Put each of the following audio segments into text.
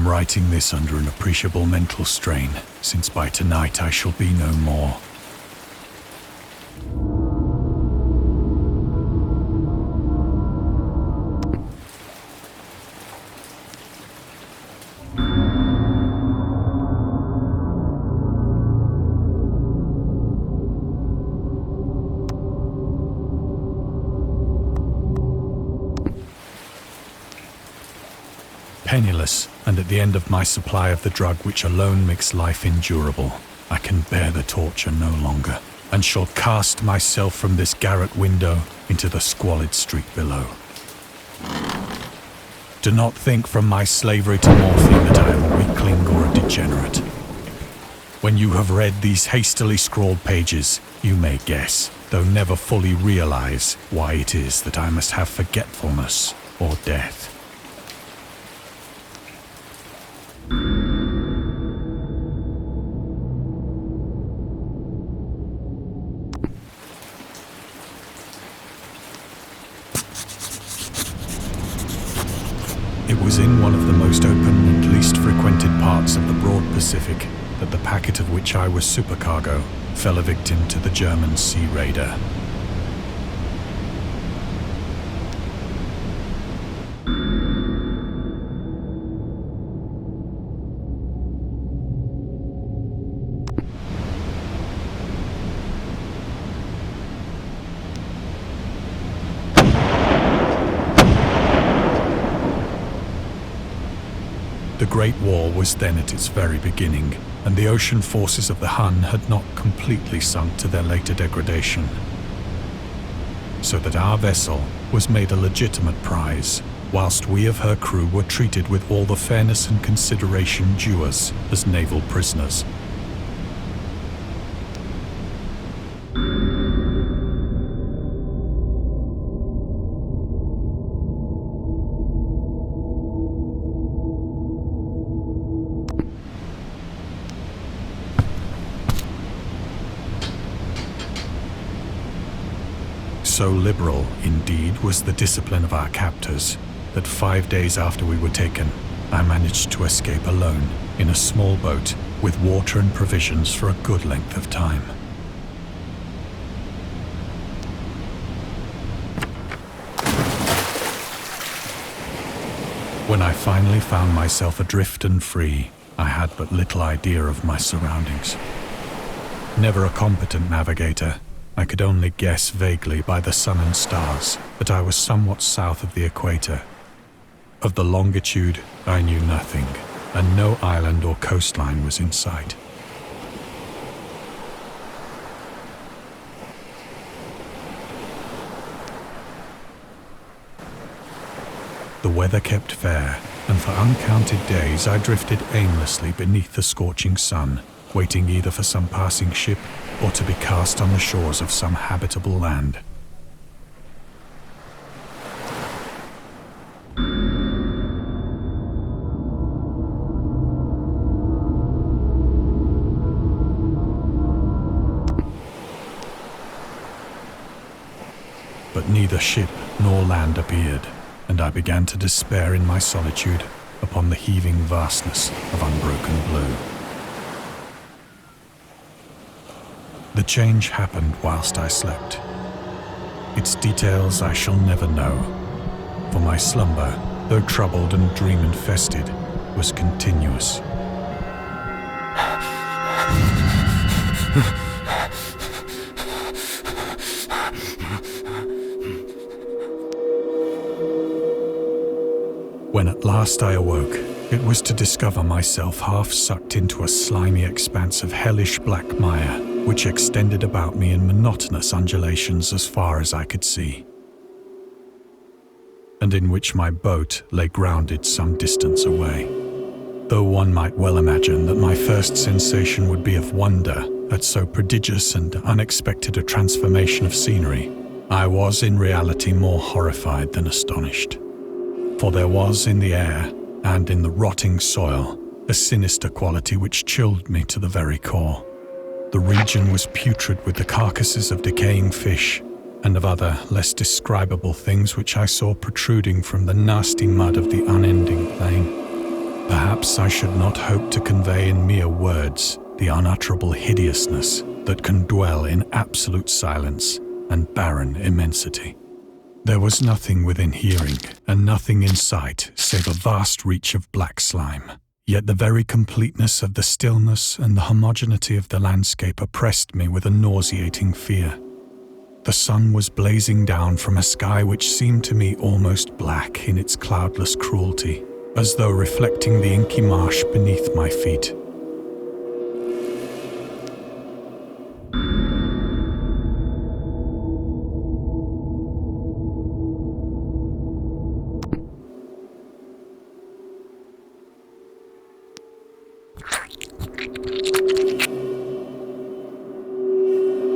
am writing this under an appreciable mental strain, since by tonight I shall be no more. Penniless, and at the end of my supply of the drug which alone makes life endurable, I can bear the torture no longer, and shall cast myself from this garret window into the squalid street below. Do not think from my slavery to morphine that I am a weakling or a degenerate. When you have read these hastily scrawled pages, you may guess, though never fully realize, why it is that I must have forgetfulness or death. It was in one of the most open and least frequented parts of the broad Pacific that the packet of which I was supercargo fell a victim to the German sea raider. The Great War was then at its very beginning, and the ocean forces of the Hun had not completely sunk to their later degradation. So that our vessel was made a legitimate prize, whilst we of her crew were treated with all the fairness and consideration due us as naval prisoners. So liberal, indeed, was the discipline of our captors, that 5 days after we were taken, I managed to escape alone in a small boat with water and provisions for a good length of time. When I finally found myself adrift and free, I had but little idea of my surroundings. Never a competent navigator, I could only guess vaguely by the sun and stars that I was somewhat south of the equator. Of the longitude, I knew nothing, and no island or coastline was in sight. The weather kept fair, and for uncounted days I drifted aimlessly beneath the scorching sun, waiting either for some passing ship or to be cast on the shores of some habitable land. But neither ship nor land appeared, and I began to despair in my solitude upon the heaving vastness of unbroken blue. The change happened whilst I slept. Its details I shall never know, for my slumber, though troubled and dream-infested, was continuous. When at last I awoke, it was to discover myself half sucked into a slimy expanse of hellish black mire, which extended about me in monotonous undulations as far as I could see, and in which my boat lay grounded some distance away. Though one might well imagine that my first sensation would be of wonder at so prodigious and unexpected a transformation of scenery, I was in reality more horrified than astonished. For there was in the air, and in the rotting soil, a sinister quality which chilled me to the very core. The region was putrid with the carcasses of decaying fish, and of other, less describable things which I saw protruding from the nasty mud of the unending plain. Perhaps I should not hope to convey in mere words the unutterable hideousness that can dwell in absolute silence and barren immensity. There was nothing within hearing and nothing in sight save a vast reach of black slime. Yet the very completeness of the stillness and the homogeneity of the landscape oppressed me with a nauseating fear. The sun was blazing down from a sky which seemed to me almost black in its cloudless cruelty, as though reflecting the inky marsh beneath my feet.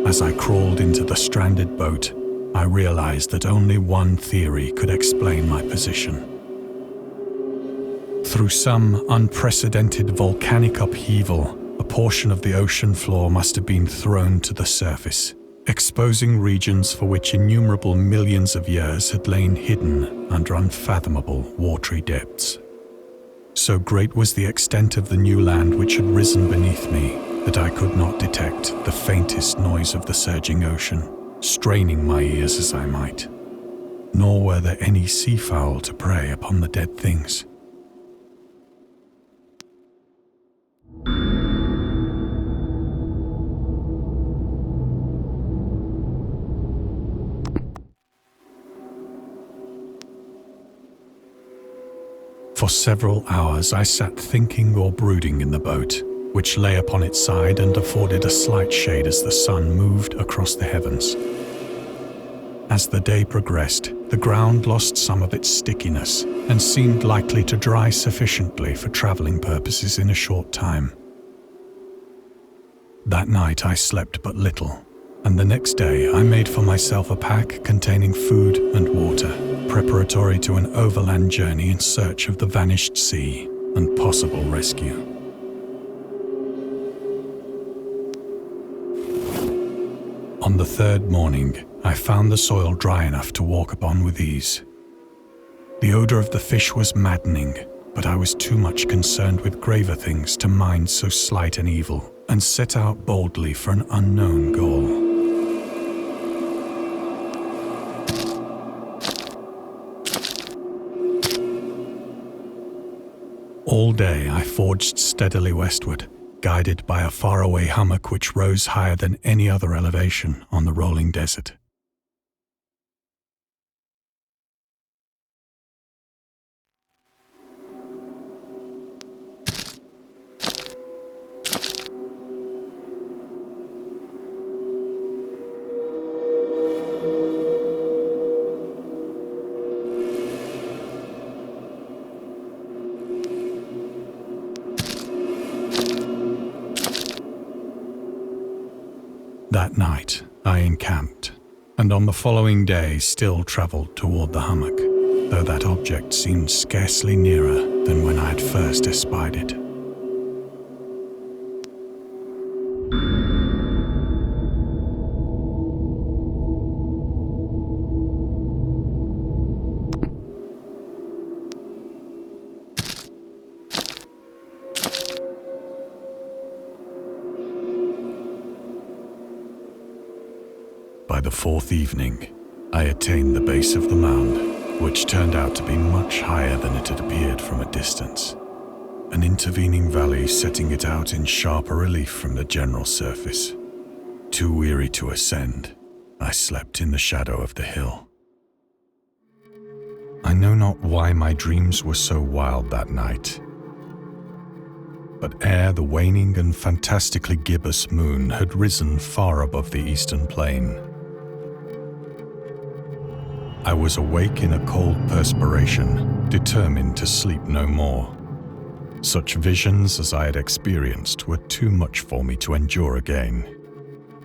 As I crawled into the stranded boat, I realized that only one theory could explain my position. Through some unprecedented volcanic upheaval, a portion of the ocean floor must have been thrown to the surface, exposing regions for which innumerable millions of years had lain hidden under unfathomable watery depths. So great was the extent of the new land which had risen beneath me that I could not detect the faintest noise of the surging ocean, straining my ears as I might. Nor were there any seafowl to prey upon the dead things. For several hours I sat thinking or brooding in the boat, which lay upon its side and afforded a slight shade as the sun moved across the heavens. As the day progressed, the ground lost some of its stickiness and seemed likely to dry sufficiently for traveling purposes in a short time. That night I slept but little, and the next day I made for myself a pack containing food and water, preparatory to an overland journey in search of the vanished sea and possible rescue. On the third morning, I found the soil dry enough to walk upon with ease. The odor of the fish was maddening, but I was too much concerned with graver things to mind so slight an evil, and set out boldly for an unknown goal. All day I forged steadily westward, guided by a faraway hummock which rose higher than any other elevation on the rolling desert. That night, I encamped, and on the following day still travelled toward the hummock, though that object seemed scarcely nearer than when I had first espied it. By the fourth evening, I attained the base of the mound, which turned out to be much higher than it had appeared from a distance, an intervening valley setting it out in sharper relief from the general surface. Too weary to ascend, I slept in the shadow of the hill. I know not why my dreams were so wild that night, but ere the waning and fantastically gibbous moon had risen far above the eastern plain, I was awake in a cold perspiration, determined to sleep no more. Such visions as I had experienced were too much for me to endure again,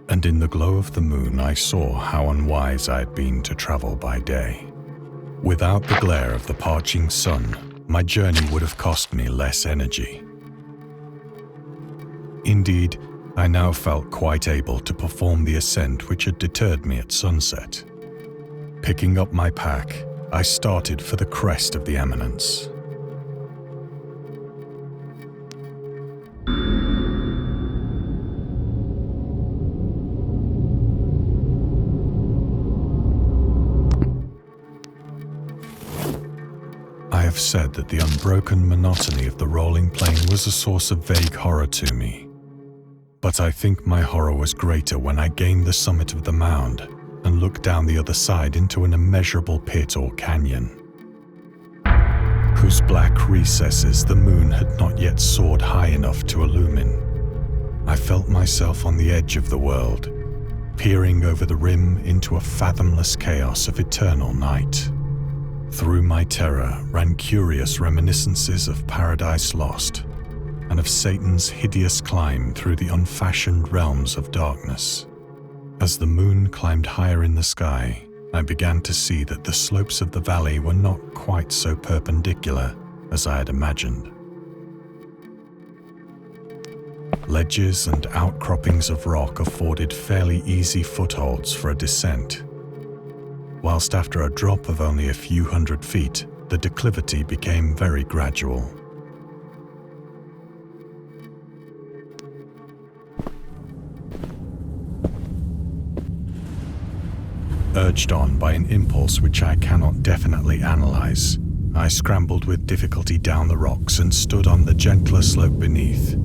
and in the glow of the moon I saw how unwise I had been to travel by day. Without the glare of the parching sun, my journey would have cost me less energy. Indeed, I now felt quite able to perform the ascent which had deterred me at sunset. Picking up my pack, I started for the crest of the eminence. have said that the unbroken monotony of the rolling plain was a source of vague horror to me. But I think my horror was greater when I gained the summit of the mound and looked down the other side into an immeasurable pit or canyon, whose black recesses the moon had not yet soared high enough to illumine. I felt myself on the edge of the world, peering over the rim into a fathomless chaos of eternal night. Through my terror ran curious reminiscences of Paradise Lost and of Satan's hideous climb through the unfashioned realms of darkness. As the moon climbed higher in the sky, I began to see that the slopes of the valley were not quite so perpendicular as I had imagined. Ledges and outcroppings of rock afforded fairly easy footholds for a descent, whilst after a drop of only a few hundred feet, the declivity became very gradual. Urged on by an impulse which I cannot definitely analyze, I scrambled with difficulty down the rocks and stood on the gentler slope beneath,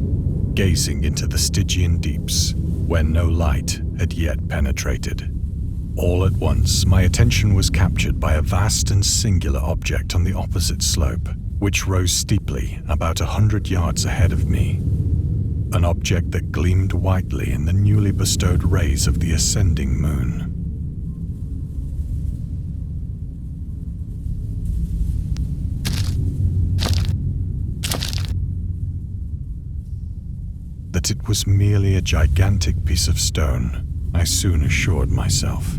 gazing into the Stygian deeps, where no light had yet penetrated. All at once, my attention was captured by a vast and singular object on the opposite slope, which rose steeply about 100 yards ahead of me. An object that gleamed whitely in the newly bestowed rays of the ascending moon. That it was merely a gigantic piece of stone, I soon assured myself.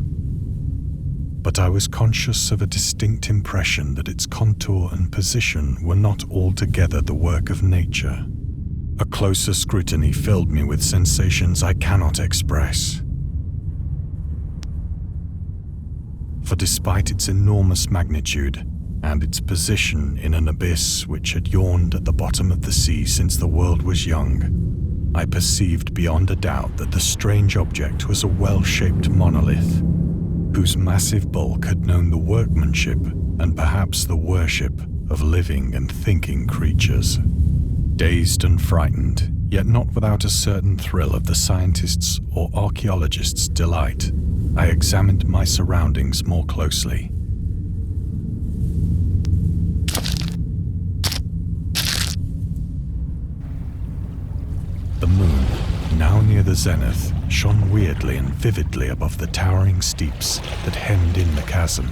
But I was conscious of a distinct impression that its contour and position were not altogether the work of nature. A closer scrutiny filled me with sensations I cannot express. For despite its enormous magnitude and its position in an abyss which had yawned at the bottom of the sea since the world was young, I perceived beyond a doubt that the strange object was a well-shaped monolith, whose massive bulk had known the workmanship and perhaps the worship of living and thinking creatures. Dazed and frightened, yet not without a certain thrill of the scientist's or archaeologist's delight, I examined my surroundings more closely. The moon, now near the zenith, shone weirdly and vividly above the towering steeps that hemmed in the chasm,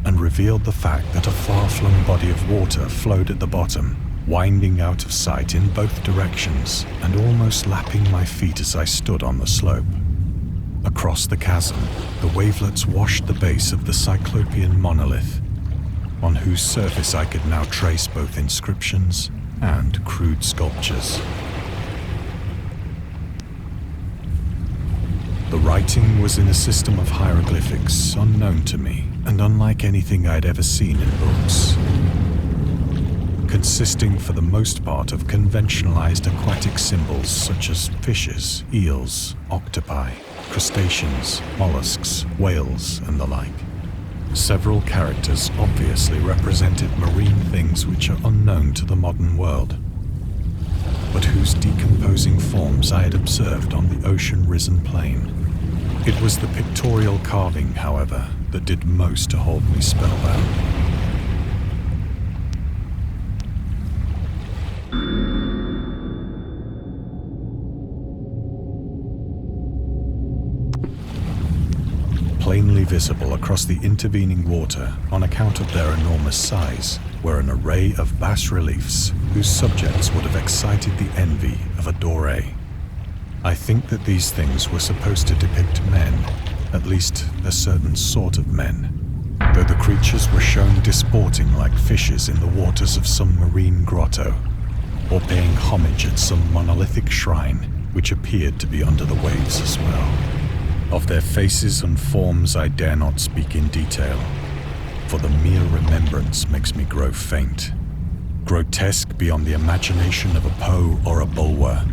and revealed the fact that a far-flung body of water flowed at the bottom, winding out of sight in both directions and almost lapping my feet as I stood on the slope. Across the chasm, the wavelets washed the base of the Cyclopean monolith, on whose surface I could now trace both inscriptions and crude sculptures. The writing was in a system of hieroglyphics unknown to me and unlike anything I'd ever seen in books, consisting for the most part of conventionalized aquatic symbols such as fishes, eels, octopi, crustaceans, mollusks, whales, and the like. Several characters obviously represented marine things which are unknown to the modern world, but whose decomposing forms I had observed on the ocean-risen plain. It was the pictorial carving, however, that did most to hold me spellbound. Plainly visible across the intervening water on account of their enormous size were an array of bas-reliefs whose subjects would have excited the envy of a Doré. I think that these things were supposed to depict men, at least a certain sort of men, though the creatures were shown disporting like fishes in the waters of some marine grotto, or paying homage at some monolithic shrine which appeared to be under the waves as well. Of their faces and forms I dare not speak in detail, for the mere remembrance makes me grow faint, grotesque beyond the imagination of a Poe or a Bulwer.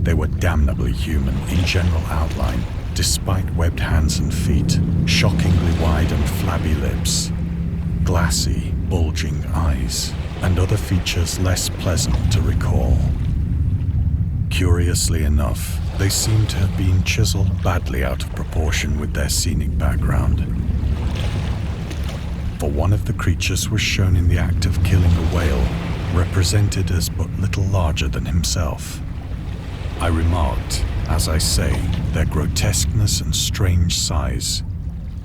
They were damnably human in general outline, despite webbed hands and feet, shockingly wide and flabby lips, glassy, bulging eyes, and other features less pleasant to recall. Curiously enough, they seem to have been chiseled badly out of proportion with their scenic background. For one of the creatures was shown in the act of killing a whale, represented as but little larger than himself. I remarked, as I say, their grotesqueness and strange size,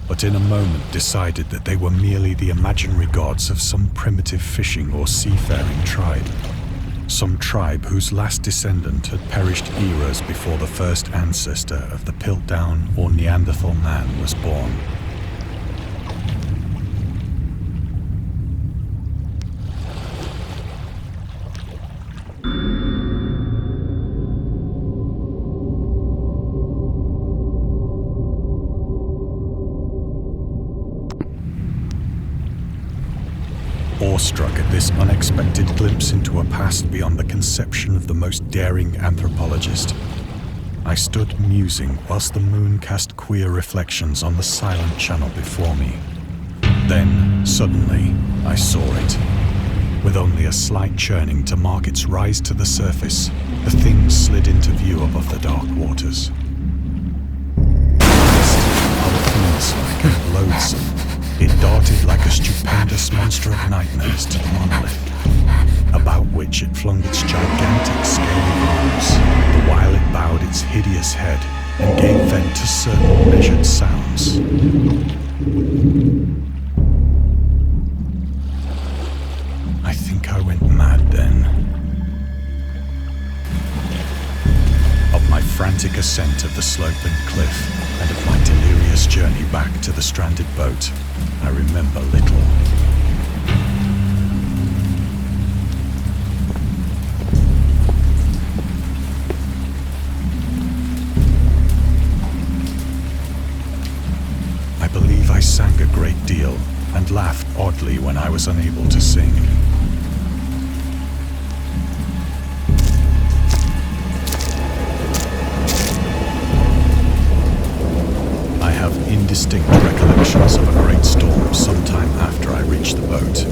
but in a moment decided that they were merely the imaginary gods of some primitive fishing or seafaring tribe. Some tribe whose last descendant had perished eras before the first ancestor of the Piltdown or Neanderthal man was born. Awestruck at this unexpected glimpse into a past beyond the conception of the most daring anthropologist, I stood musing whilst the moon cast queer reflections on the silent channel before me. Then, suddenly, I saw it. With only a slight churning to mark its rise to the surface, the thing slid into view above the dark waters. Polyphemus-like and loathsome, it darted like a stupendous monster of nightmares to the monolith, about which it flung its gigantic scaly arms, the while it bowed its hideous head and gave vent to certain measured sounds. I think I went mad then. Of my frantic ascent of the sloping cliff and of my delirious journey back to the stranded boat, I remember little. I believe I sang a great deal and laughed oddly when I was unable to sing. Indistinct recollections of a great storm sometime after I reached the boat.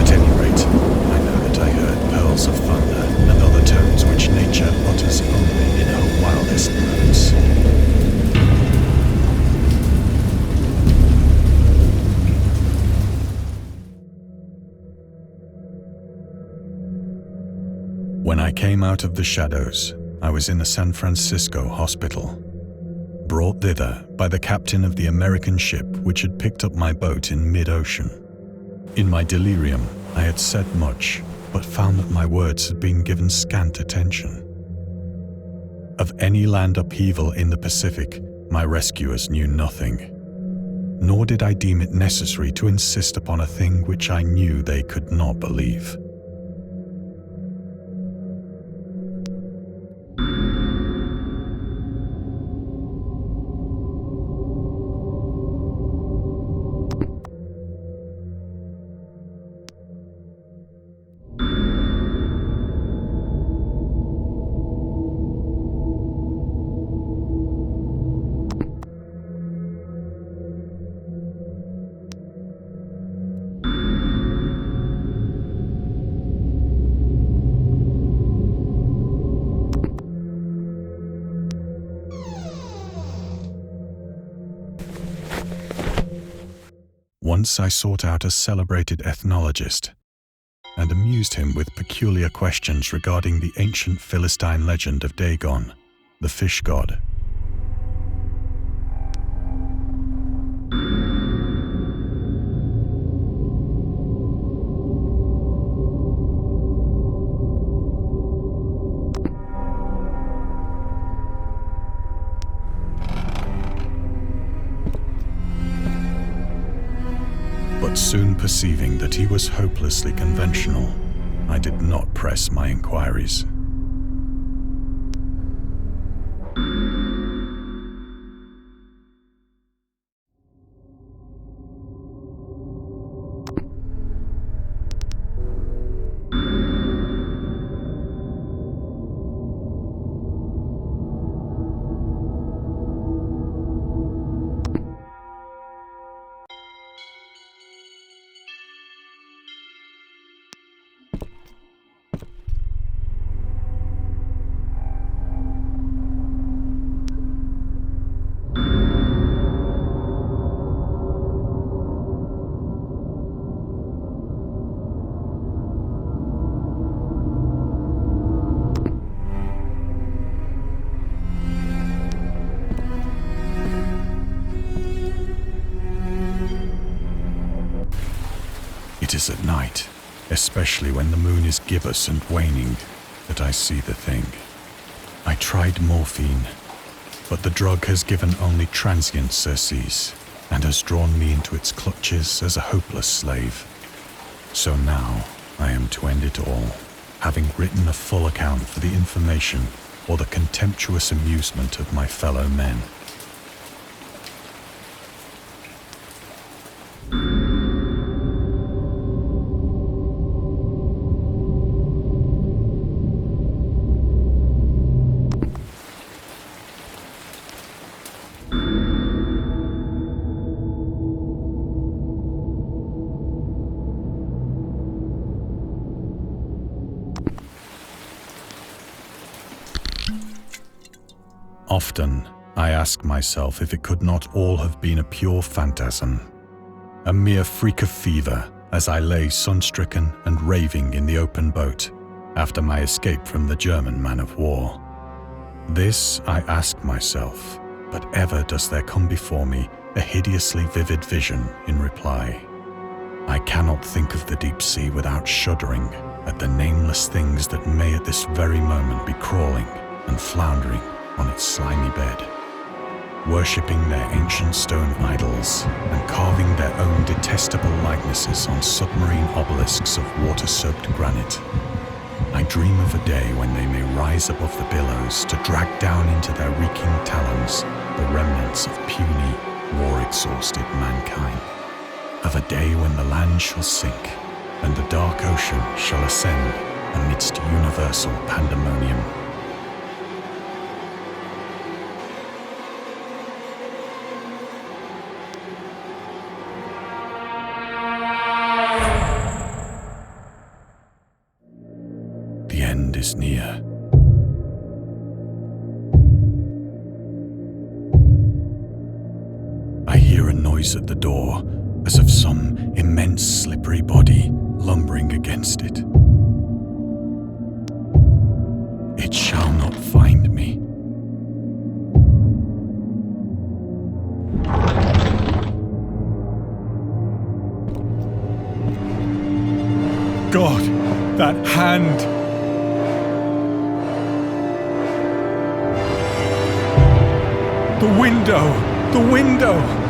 At any rate, I know that I heard pearls of thunder and other tones which nature utters only in her wildest moods. When I came out of the shadows, I was in a San Francisco hospital, brought thither by the captain of the American ship which had picked up my boat in mid-ocean. In my delirium, I had said much, but found that my words had been given scant attention. Of any land upheaval in the Pacific, my rescuers knew nothing, nor did I deem it necessary to insist upon a thing which I knew they could not believe. Once I sought out a celebrated ethnologist and amused him with peculiar questions regarding the ancient Philistine legend of Dagon, the fish god. But soon perceiving that he was hopelessly conventional, I did not press my inquiries. It is at night, especially when the moon is gibbous and waning, that I see the thing. I tried morphine, but the drug has given only transient surcease and has drawn me into its clutches as a hopeless slave. So now I am to end it all, having written a full account for the information or the contemptuous amusement of my fellow men. Often, I ask myself if it could not all have been a pure phantasm, a mere freak of fever as I lay sun-stricken and raving in the open boat after my escape from the German man-of-war. This I ask myself, but ever does there come before me a hideously vivid vision in reply. I cannot think of the deep sea without shuddering at the nameless things that may at this very moment be crawling and floundering on its slimy bed, worshipping their ancient stone idols and carving their own detestable likenesses on submarine obelisks of water-soaked granite. I dream of a day when they may rise above the billows to drag down into their reeking talons the remnants of puny, war-exhausted mankind. Of a day when the land shall sink and the dark ocean shall ascend amidst universal pandemonium. The end is near. I hear a noise at the door, as of some immense slippery body lumbering against it. It shall not find me. God, that hand! The window! The window!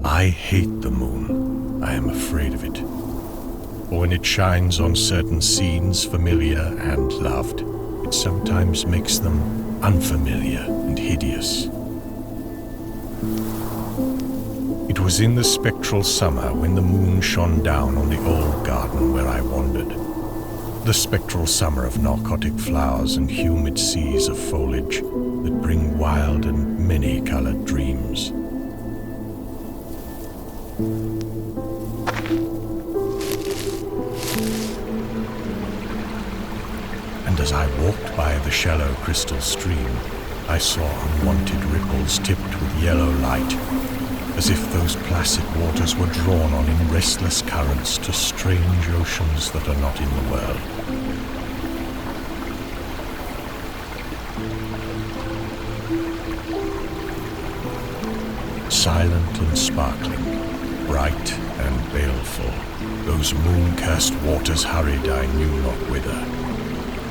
I hate the moon. I am afraid of it. For when it shines on certain scenes familiar and loved, it sometimes makes them unfamiliar and hideous. It was in the spectral summer when the moon shone down on the old garden where I wandered. The spectral summer of narcotic flowers and humid seas of foliage that bring wild and many-colored dreams. And as I walked by the shallow crystal stream, I saw unwanted ripples tipped with yellow light, as if those placid waters were drawn on in restless currents to strange oceans that are not in the world. Silent and sparkling, bright and baleful, those moon-cursed waters hurried I knew not whither,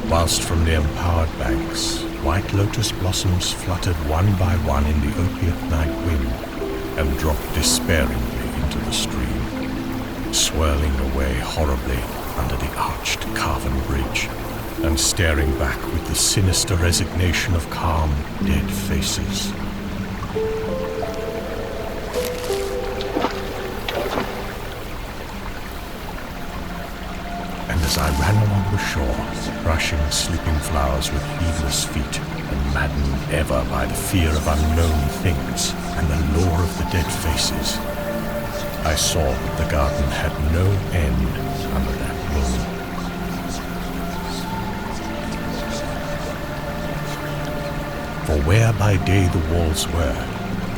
whilst from the empowered banks white lotus blossoms fluttered one by one in the opiate night wind and dropped despairingly into the stream, swirling away horribly under the arched carven bridge and staring back with the sinister resignation of calm, dead faces. As I ran along the shore, brushing sleeping flowers with heedless feet and maddened ever by the fear of unknown things and the lore of the dead faces, I saw that the garden had no end under that moon. For where by day the walls were,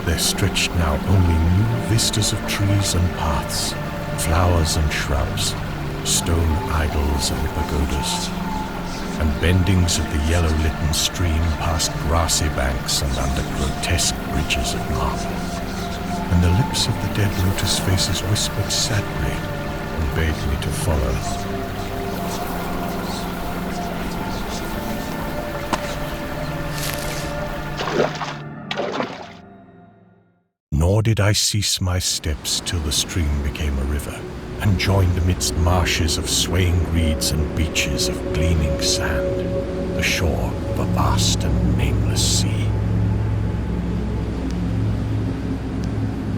there stretched now only new vistas of trees and paths, flowers and shrubs, stone idols and pagodas, and bendings of the yellow-litten stream past grassy banks and under grotesque bridges of marble. And the lips of the dead lotus faces whispered sadly and bade me to follow. Nor did I cease my steps till the stream became a river, and joined amidst marshes of swaying reeds and beaches of gleaming sand, the shore of a vast and nameless sea.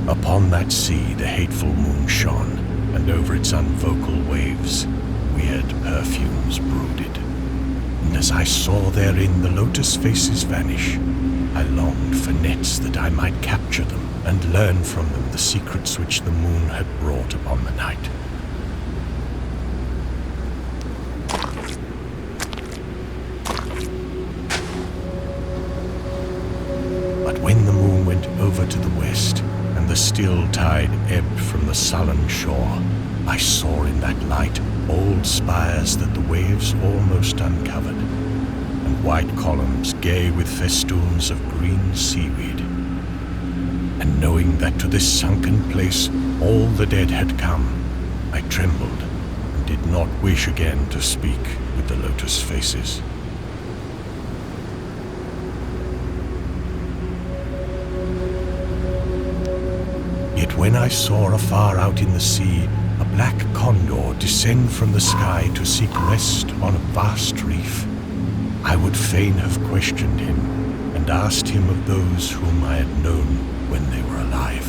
Upon that sea the hateful moon shone, and over its unvocal waves weird perfumes brooded. And as I saw therein the lotus faces vanish, I longed for nets that I might capture them and learn from them the secrets which the moon had brought upon the night. But when the moon went over to the west, and the still tide ebbed from the sullen shore, I saw in that light old spires that the waves almost uncovered, and white columns gay with festoons of green seaweed. And knowing that to this sunken place all the dead had come, I trembled and did not wish again to speak with the lotus faces. Yet when I saw afar out in the sea a black condor descend from the sky to seek rest on a vast reef, I would fain have questioned him and asked him of those whom I had known when they were alive.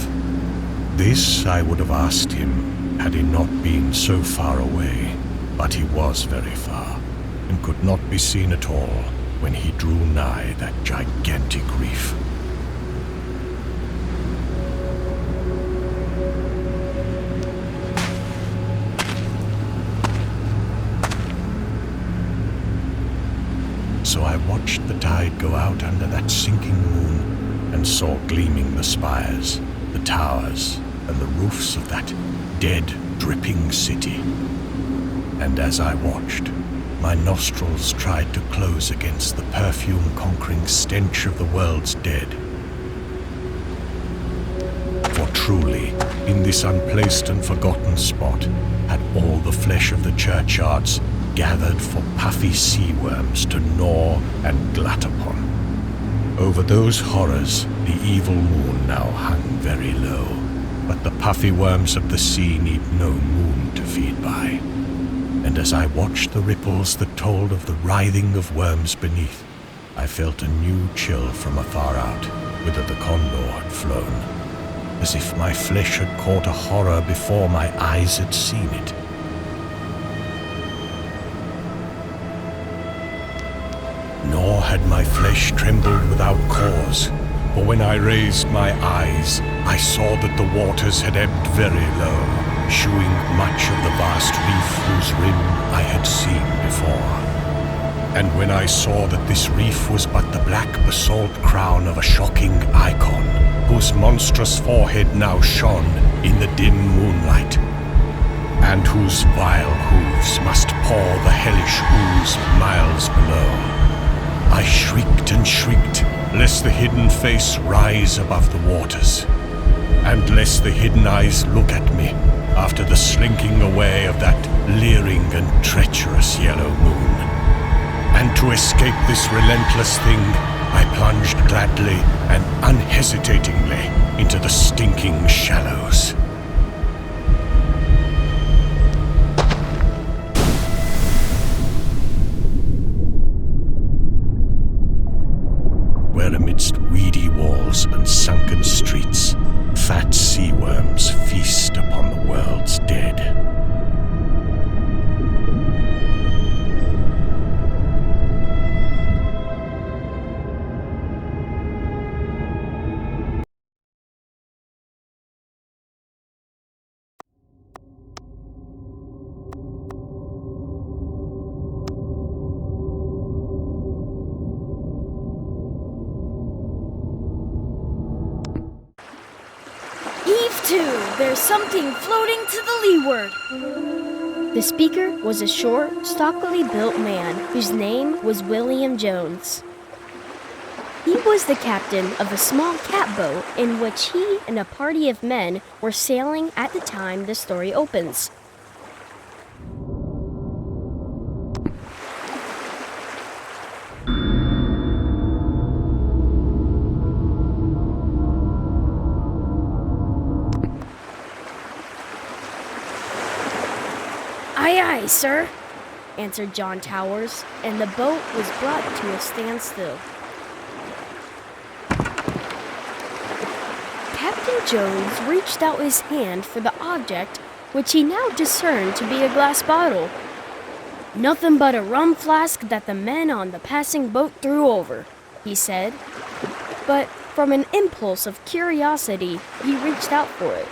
This I would have asked him had he not been so far away, but he was very far, and could not be seen at all when he drew nigh that gigantic reef. So I watched the tide go out under that sinking moon, and saw gleaming the spires, the towers, and the roofs of that dead, dripping city. And as I watched, my nostrils tried to close against the perfume-conquering stench of the world's dead. For truly, in this unplaced and forgotten spot, had all the flesh of the churchyards gathered for puffy sea worms to gnaw and glut upon. Over those horrors the evil moon now hung very low, but the puffy worms of the sea need no moon to feed by. And as I watched the ripples that told of the writhing of worms beneath, I felt a new chill from afar out, whither the condor had flown, as if my flesh had caught a horror before my eyes had seen it. Nor had my flesh trembled without cause, for when I raised my eyes, I saw that the waters had ebbed very low, shewing much of the vast reef whose rim I had seen before. And when I saw that this reef was but the black basalt crown of a shocking icon, whose monstrous forehead now shone in the dim moonlight, and whose vile hooves must pour the hellish ooze miles below, I shrieked and shrieked, lest the hidden face rise above the waters, and lest the hidden eyes look at me after the slinking away of that leering and treacherous yellow moon. And to escape this relentless thing, I plunged gladly and unhesitatingly into the stinking shallows. Where amidst weedy walls and sunken streets, fat sea worms feast upon the world's dead. There's something floating to the leeward. The speaker was a short, stockily built man whose name was William Jones. He was the captain of a small catboat in which he and a party of men were sailing at the time the story opens. "Aye, aye, sir," answered John Towers, and the boat was brought to a standstill. Captain Jones reached out his hand for the object, which he now discerned to be a glass bottle. "Nothing but a rum flask that the men on the passing boat threw over," he said. But from an impulse of curiosity, he reached out for it.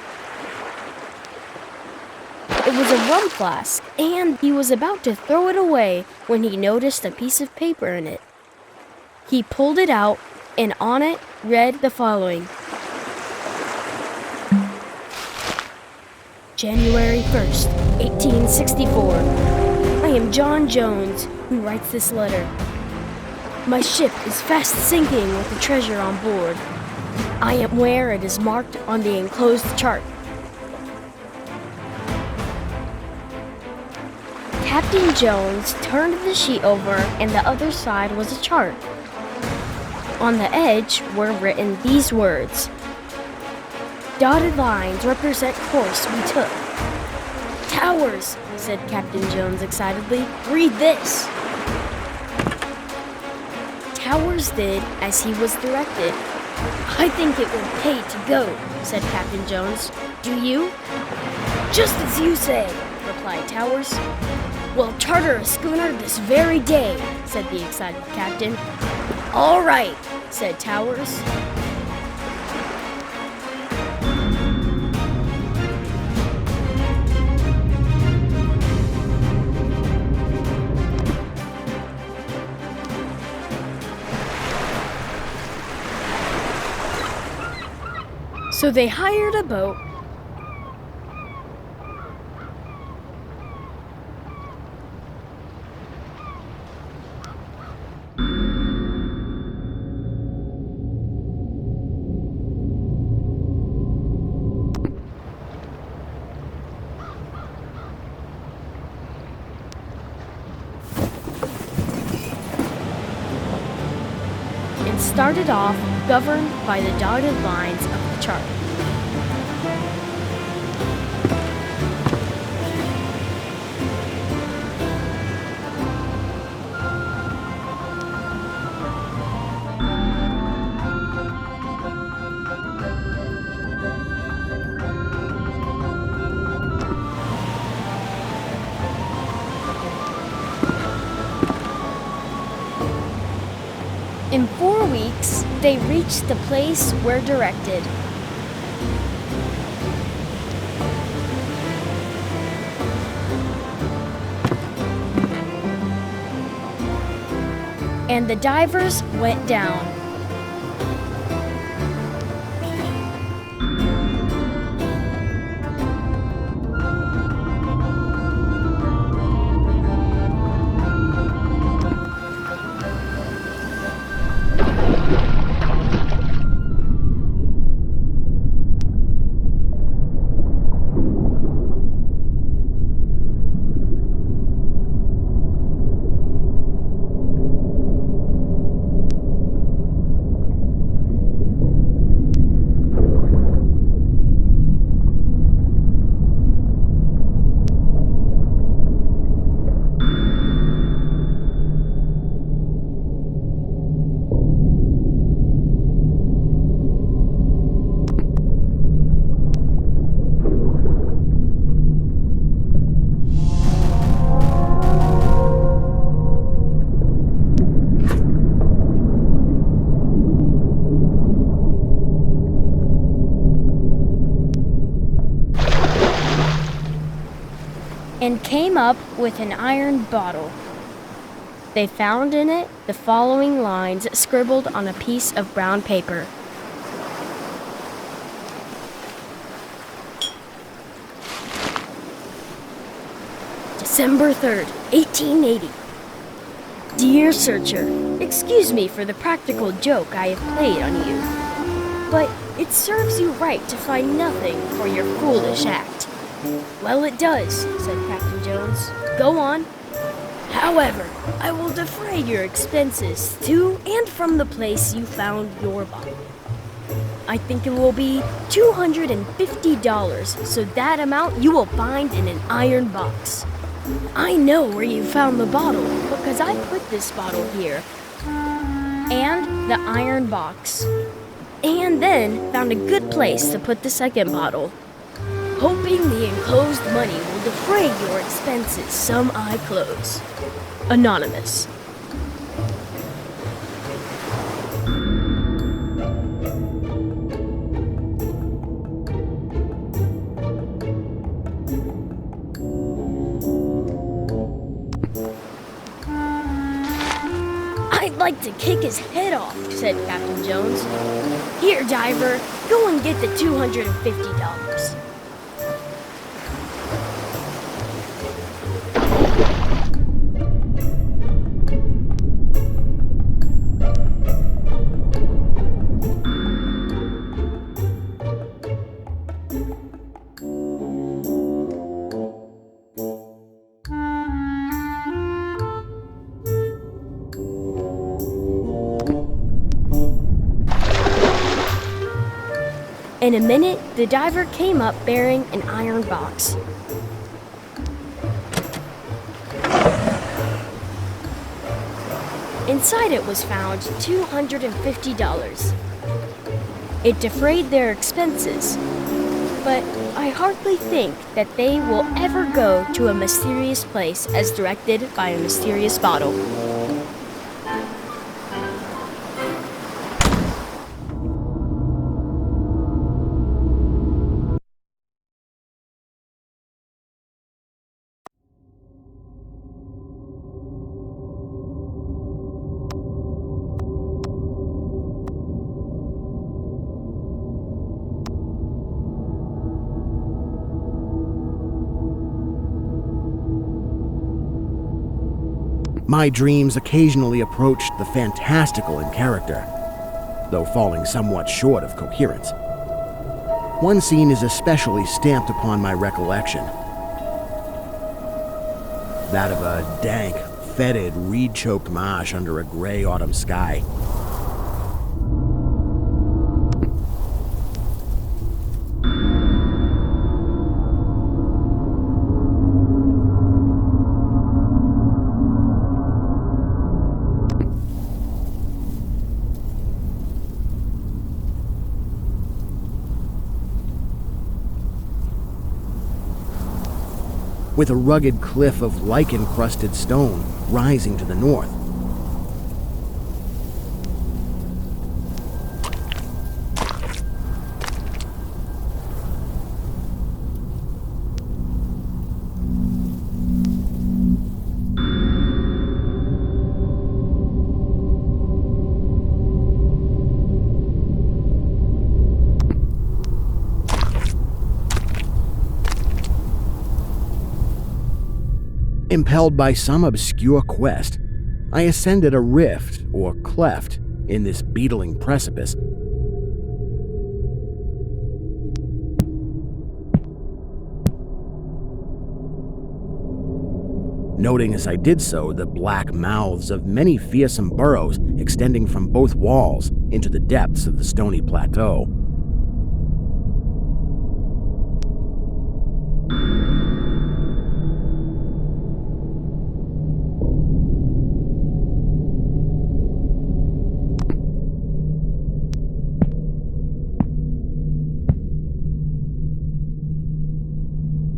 It was a rum flask, and he was about to throw it away when he noticed a piece of paper in it. He pulled it out, and on it read the following: January 1st, 1864. I am John Jones, who writes this letter. My ship is fast sinking with the treasure on board. I am where it is marked on the enclosed chart. Captain Jones turned the sheet over, and the other side was a chart. On the edge were written these words: Dotted lines represent course we took. Towers, said Captain Jones excitedly, read this. Towers did as he was directed. I think it would pay to go, said Captain Jones. Do you? Just as you say, replied Towers. We'll charter a schooner this very day, said the excited captain. All right, said Towers. So they hired a boat. And started off governed by the dotted lines of the chart. In 4 weeks, they reached the place where directed. And the divers went down. And came up with an iron bottle. They found in it the following lines scribbled on a piece of brown paper. December 3rd, 1880. Dear Searcher, excuse me for the practical joke I have played on you, but it serves you right to find nothing for your foolish act. Well, it does, said Captain Jones. Go on. However, I will defray your expenses to and from the place you found your bottle. I think it will be $250, so that amount you will find in an iron box. I know where you found the bottle because I put this bottle here and the iron box, and then found a good place to put the second bottle. Hoping the enclosed money will defray your expenses, some I close. Anonymous. I'd like to kick his head off, said Captain Jones. Here, diver, go and get the $250. In a minute, the diver came up bearing an iron box. Inside it was found $250. It defrayed their expenses, but I hardly think that they will ever go to a mysterious place as directed by a mysterious bottle. My dreams occasionally approached the fantastical in character, though falling somewhat short of coherence. One scene is especially stamped upon my recollection. That of a dank, fetid, reed-choked marsh under a gray autumn sky. With a rugged cliff of lichen-crusted stone rising to the north. Impelled by some obscure quest, I ascended a rift or cleft in this beetling precipice. Noting as I did so the black mouths of many fearsome burrows extending from both walls into the depths of the stony plateau.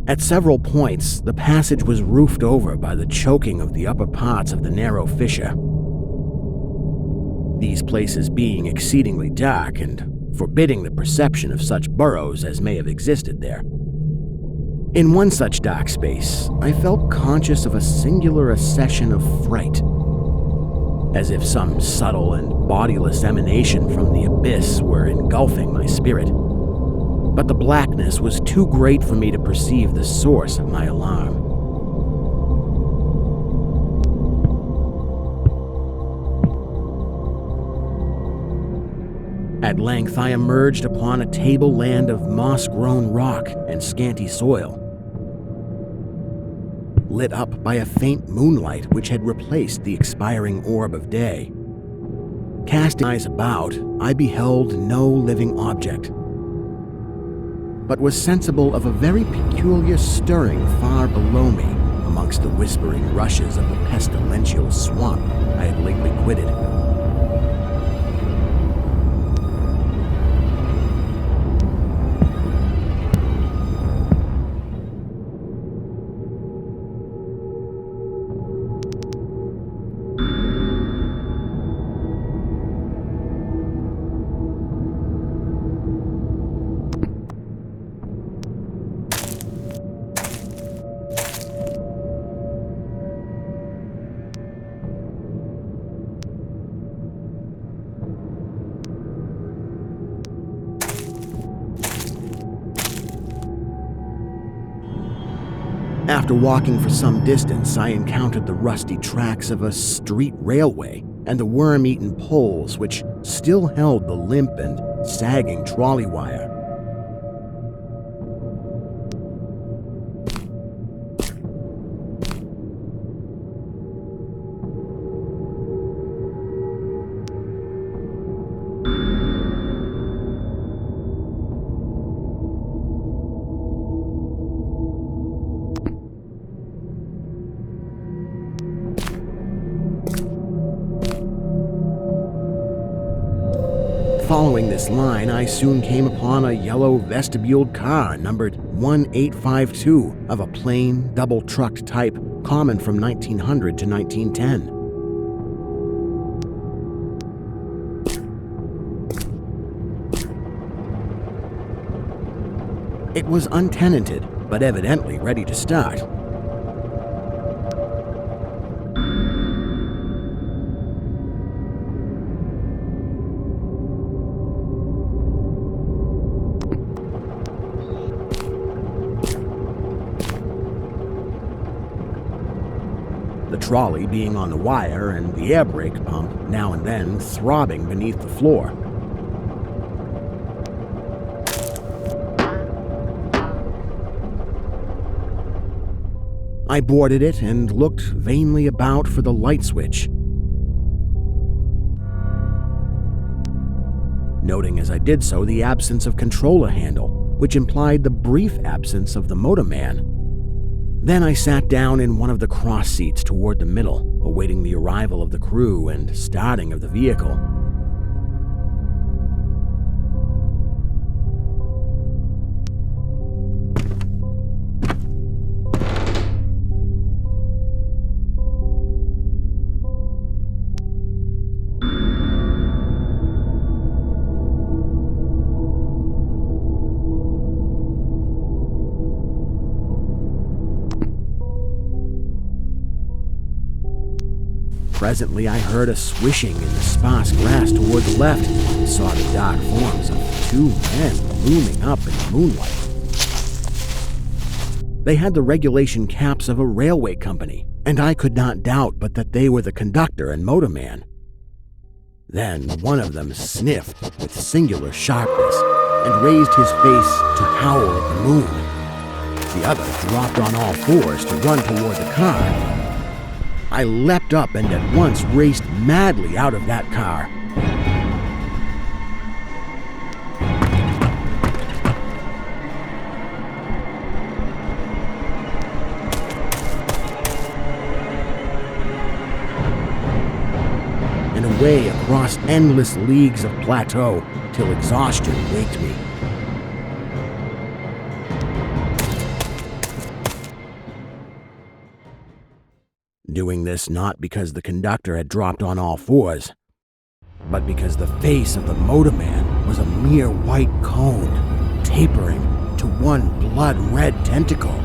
At several points, the passage was roofed over by the choking of the upper parts of the narrow fissure. These places being exceedingly dark and forbidding the perception of such burrows as may have existed there. In one such dark space, I felt conscious of a singular accession of fright, as if some subtle and bodiless emanation from the abyss were engulfing my spirit. But the blackness was too great for me to perceive the source of my alarm. At length, I emerged upon a tableland of moss-grown rock and scanty soil, lit up by a faint moonlight which had replaced the expiring orb of day. Casting eyes about, I beheld no living object, but was sensible of a very peculiar stirring far below me amongst the whispering rushes of the pestilential swamp I had lately quitted. After walking for some distance, I encountered the rusty tracks of a street railway and the worm-eaten poles which still held the limp and sagging trolley wire. Following this line, I soon came upon a yellow vestibuled car numbered 1852 of a plain, double-trucked type common from 1900 to 1910. It was untenanted, but evidently ready to start. The trolley being on the wire and the air brake pump now and then throbbing beneath the floor. I boarded it and looked vainly about for the light switch, noting as I did so the absence of controller handle, which implied the brief absence of the motorman. Then I sat down in one of the cross seats toward the middle, awaiting the arrival of the crew and starting of the vehicle. Presently, I heard a swishing in the sparse grass toward the left and saw the dark forms of two men looming up in the moonlight. They had the regulation caps of a railway company, and I could not doubt but that they were the conductor and motorman. Then one of them sniffed with singular sharpness and raised his face to howl at the moon. The other dropped on all fours to run toward the car. I leapt up and at once raced madly out of that car. And away across endless leagues of plateau till exhaustion waked me. Doing this not because the conductor had dropped on all fours, but because the face of the motorman was a mere white cone, tapering to one blood-red tentacle.